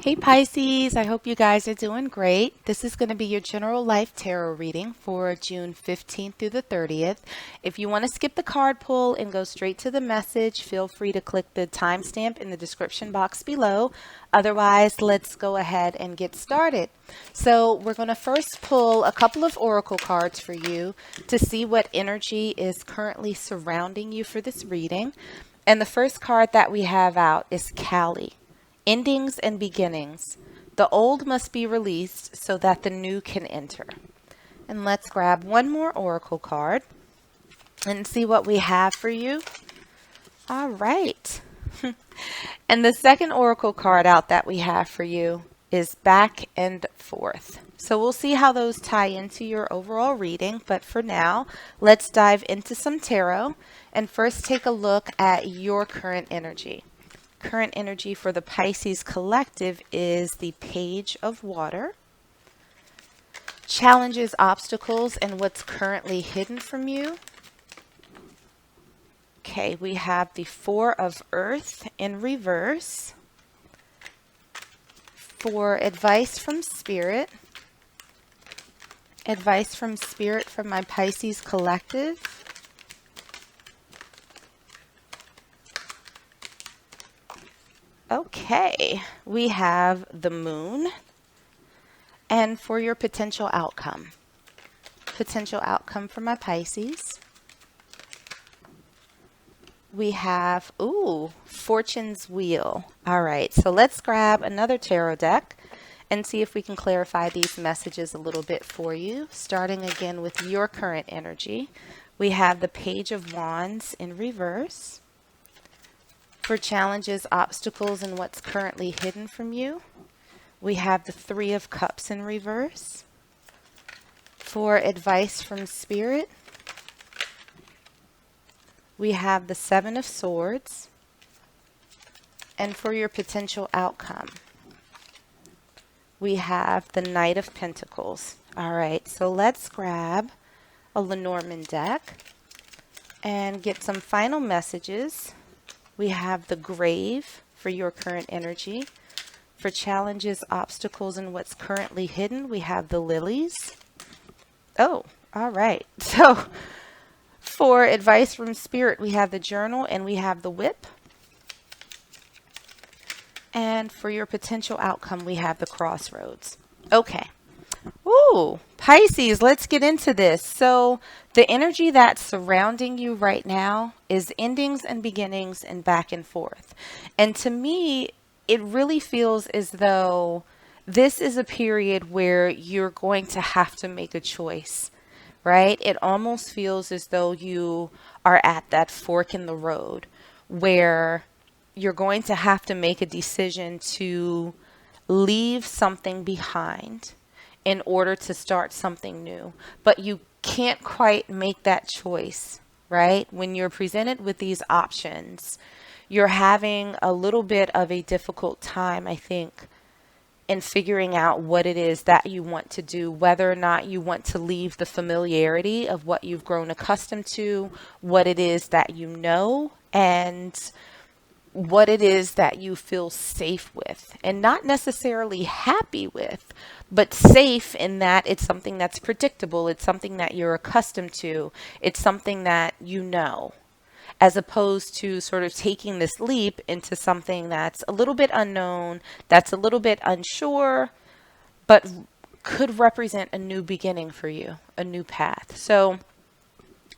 Hey Pisces, I hope you guys are doing great. This is going to be your general life tarot reading for June 15th through the 30th. If you want to skip the card pull and go straight to the message, feel free to click the timestamp in the description box below. Otherwise, let's go ahead and get started. So we're going to first pull a couple of oracle cards for you to see what energy is currently surrounding you for this reading. And the first card that we have out is Callie. Endings and beginnings. The old must be released so that the new can enter. And let's grab one more oracle card and see what we have for you. All right. And the second oracle card out that we have for you is back and forth. So we'll see how those tie into your overall reading. But for now, let's dive into some tarot and first take a look at your current energy. Current energy for the Pisces collective is the Page of Water. Challenges, obstacles, and what's currently hidden from you. Okay, we have the Four of Earth in reverse. For advice from Spirit. Advice from Spirit from my Pisces collective. Okay, we have the Moon, and for your potential outcome for my Pisces, we have, Fortune's Wheel. All right, so let's grab another tarot deck and see if we can clarify these messages a little bit for you. Starting again with your current energy, we have the Page of Wands in reverse. For challenges, obstacles, and what's currently hidden from you, we have the Three of Cups in reverse. For advice from Spirit, we have the Seven of Swords. And for your potential outcome, we have the Knight of Pentacles. All right, so let's grab a Lenormand deck and get some final messages. We have the Grave for your current energy. For challenges, obstacles, and what's currently hidden, we have the Lilies. Oh, all right. So for advice from Spirit, we have the Journal and we have the Whip. And for your potential outcome, we have the Crossroads. Okay. Ooh, Pisces, let's get into this. So the energy that's surrounding you right now is endings and beginnings and back and forth. And to me, it really feels as though this is a period where you're going to have to make a choice, right? It almost feels as though you are at that fork in the road where you're going to have to make a decision to leave something behind in order to start something new. But you can't quite make that choice, right? When you're presented with these options, you're having a little bit of a difficult time, I think, in figuring out what it is that you want to do, whether or not you want to leave the familiarity of what you've grown accustomed to, what it is that you know, and what it is that you feel safe with, and not necessarily happy with, but safe in that it's something that's predictable, it's something that you're accustomed to, it's something that you know, as opposed to sort of taking this leap into something that's a little bit unknown, that's a little bit unsure, but could represent a new beginning for you, a new path. So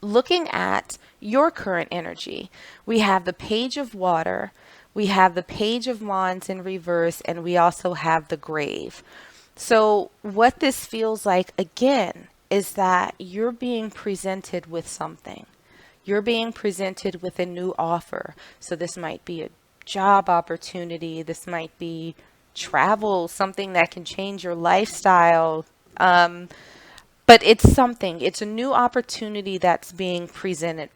looking at your current energy, we have the Page of Water, we have the Page of Wands in reverse, and we also have the Grave. So what this feels like, again, is that you're being presented with something. You're being presented with a new offer. So this might be a job opportunity, this might be travel, something that can change your lifestyle. But it's something, it's a new opportunity that's being presented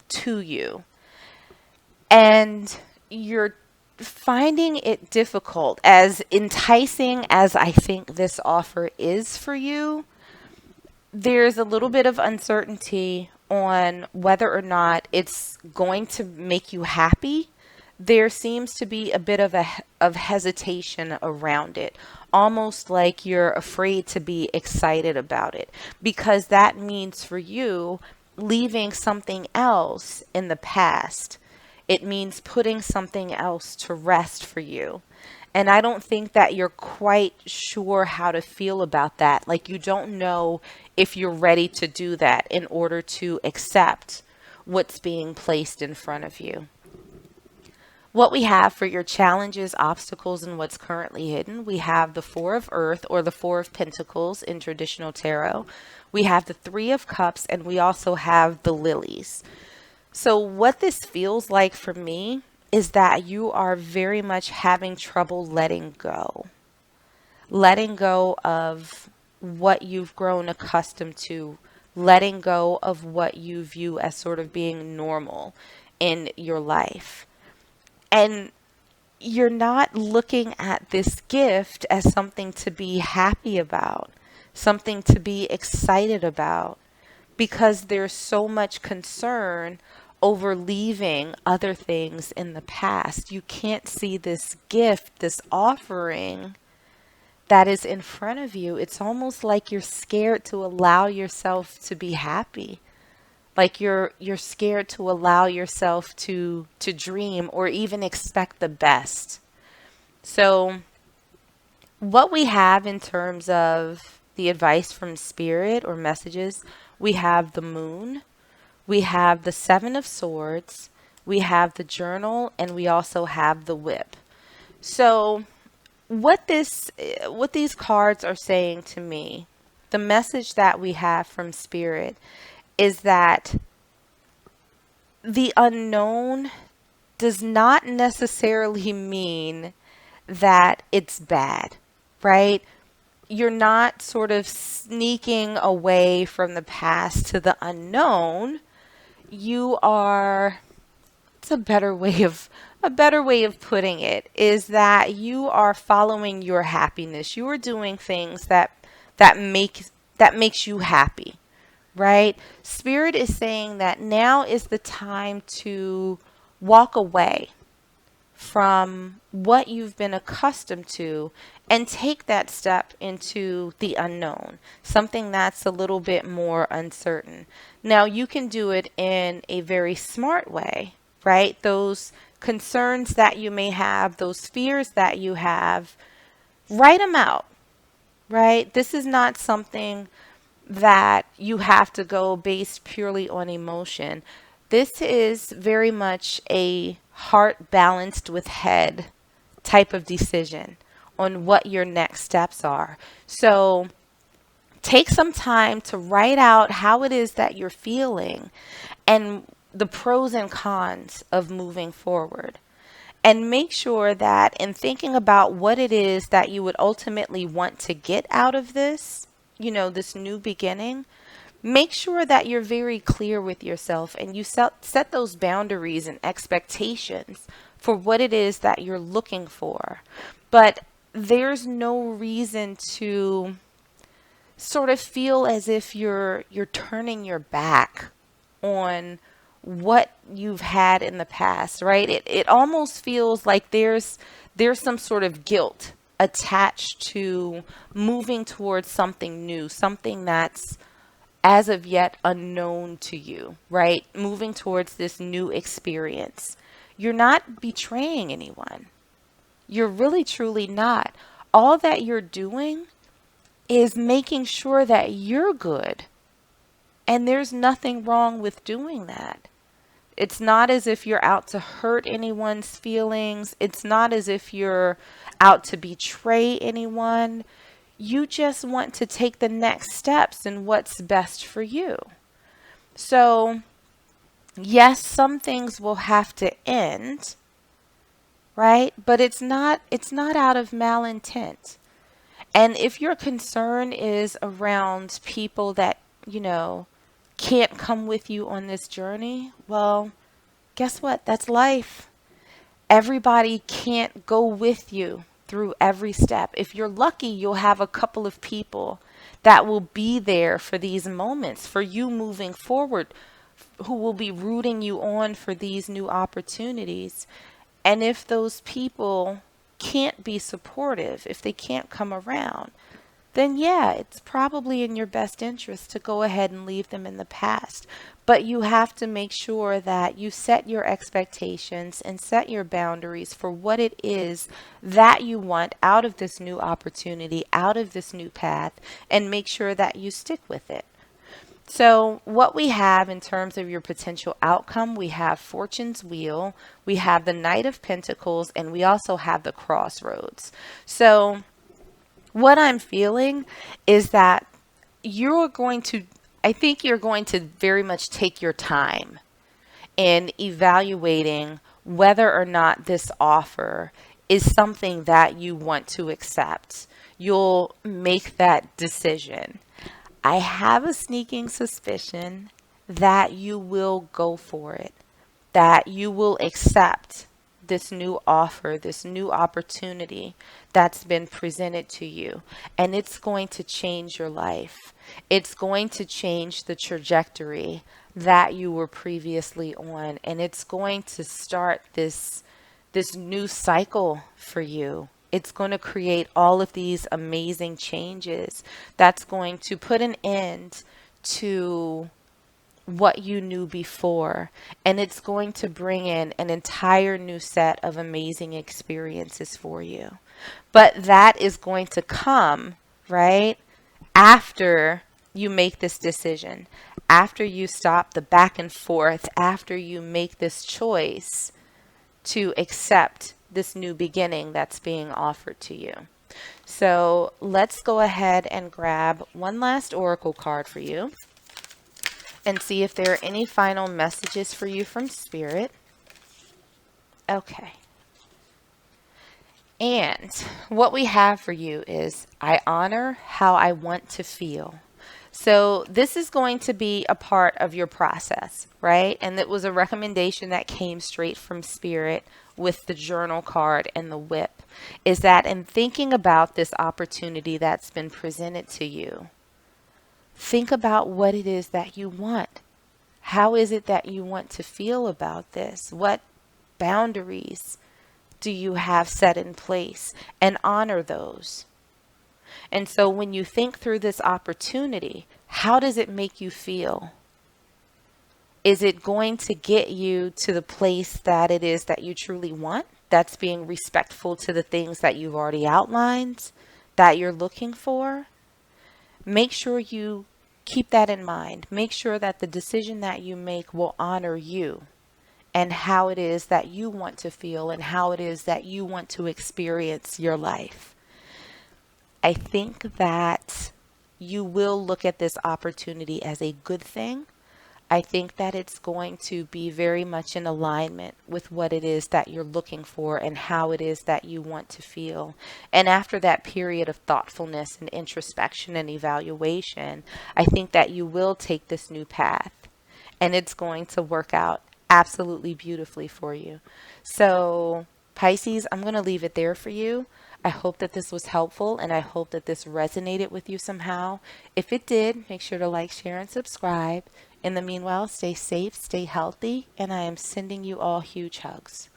to you. And you're finding it difficult, as enticing as I think this offer is for you. There's a little bit of uncertainty on whether or not it's going to make you happy, there seems to be a bit of of hesitation around it, almost like you're afraid to be excited about it, because that means for you leaving something else in the past. It means putting something else to rest for you. And I don't think that you're quite sure how to feel about that. Like you don't know if you're ready to do that in order to accept what's being placed in front of you. What we have for your challenges, obstacles, and what's currently hidden, we have the Four of Earth or the Four of Pentacles in traditional tarot. We have the Three of Cups, and we also have the lilies. So what this feels like for me is that you are very much having trouble letting go of what you've grown accustomed to, letting go of what you view as sort of being normal in your life. And you're not looking at this gift as something to be happy about, something to be excited about, because there's so much concern over leaving other things in the past. You can't see this gift, this offering that is in front of you. It's almost like you're scared to allow yourself to be happy. Like you're scared to allow yourself to dream or even expect the best. So what we have in terms of the advice from spirit or messages, we have the moon, we have the Seven of Swords, we have the journal, and we also have the whip. So what these cards are saying to me, the message that we have from spirit is that the unknown does not necessarily mean that it's bad, right? You're not sort of sneaking away from the past to the unknown. You are, it's a better way of putting it is that you are following your happiness. You are doing things that makes you happy, right? Spirit is saying that now is the time to walk away from what you've been accustomed to and take that step into the unknown, something that's a little bit more uncertain. Now, you can do it in a very smart way, right? Those concerns that you may have, those fears that you have, write them out, right? This is not something that you have to go based purely on emotion. This is very much a heart balanced with head type of decision on what your next steps are. So take some time to write out how it is that you're feeling and the pros and cons of moving forward. And make sure that in thinking about what it is that you would ultimately want to get out of this, this new beginning, make sure that you're very clear with yourself and you set those boundaries and expectations for what it is that you're looking for. But there's no reason to sort of feel as if you're turning your back on what you've had in the past, right? It almost feels like there's some sort of guilt attached to moving towards something new, something that's as of yet unknown to you, right? Moving towards this new experience. You're not betraying anyone. You're really truly not. All that you're doing is making sure that you're good. And there's nothing wrong with doing that. It's not as if you're out to hurt anyone's feelings. It's not as if you're out to betray anyone. You just want to take the next steps in what's best for you. So, yes, some things will have to end, right? But it's not out of malintent. And if your concern is around people that, can't come with you on this journey, well, guess what? That's life. Everybody can't go with you through every step. If you're lucky, you'll have a couple of people that will be there for these moments, for you moving forward, who will be rooting you on for these new opportunities. And if those people can't be supportive, if they can't come around, then yeah, it's probably in your best interest to go ahead and leave them in the past. But you have to make sure that you set your expectations and set your boundaries for what it is that you want out of this new opportunity, out of this new path, and make sure that you stick with it. So, what we have in terms of your potential outcome, we have Fortune's Wheel, we have the Knight of Pentacles, and we also have the Crossroads. So, what I'm feeling is that you're going to, I think you're going to very much take your time in evaluating whether or not this offer is something that you want to accept. You'll make that decision. I have a sneaking suspicion that you will go for it, that you will accept this new offer, this new opportunity that's been presented to you. And it's going to change your life. It's going to change the trajectory that you were previously on. And it's going to start this new cycle for you. It's going to create all of these amazing changes that's going to put an end to what you knew before. And it's going to bring in an entire new set of amazing experiences for you. But that is going to come, right, after you make this decision, after you stop the back and forth, after you make this choice to accept this new beginning that's being offered to you. So let's go ahead and grab one last oracle card for you and see if there are any final messages for you from Spirit. Okay. And what we have for you is, I honor how I want to feel. So this is going to be a part of your process, right? And it was a recommendation that came straight from Spirit with the journal card and the whip, is that in thinking about this opportunity that's been presented to you, think about what it is that you want. How is it that you want to feel about this? What boundaries do you have set in place? And honor those. And so when you think through this opportunity, how does it make you feel? Is it going to get you to the place that it is that you truly want? That's being respectful to the things that you've already outlined, that you're looking for? Make sure you keep that in mind. Make sure that the decision that you make will honor you and how it is that you want to feel and how it is that you want to experience your life. I think that you will look at this opportunity as a good thing. I think that it's going to be very much in alignment with what it is that you're looking for and how it is that you want to feel. And after that period of thoughtfulness and introspection and evaluation, I think that you will take this new path and it's going to work out absolutely beautifully for you. So Pisces, I'm going to leave it there for you. I hope that this was helpful and I hope that this resonated with you somehow. If it did, make sure to like, share, and subscribe. In the meanwhile, stay safe, stay healthy, and I am sending you all huge hugs.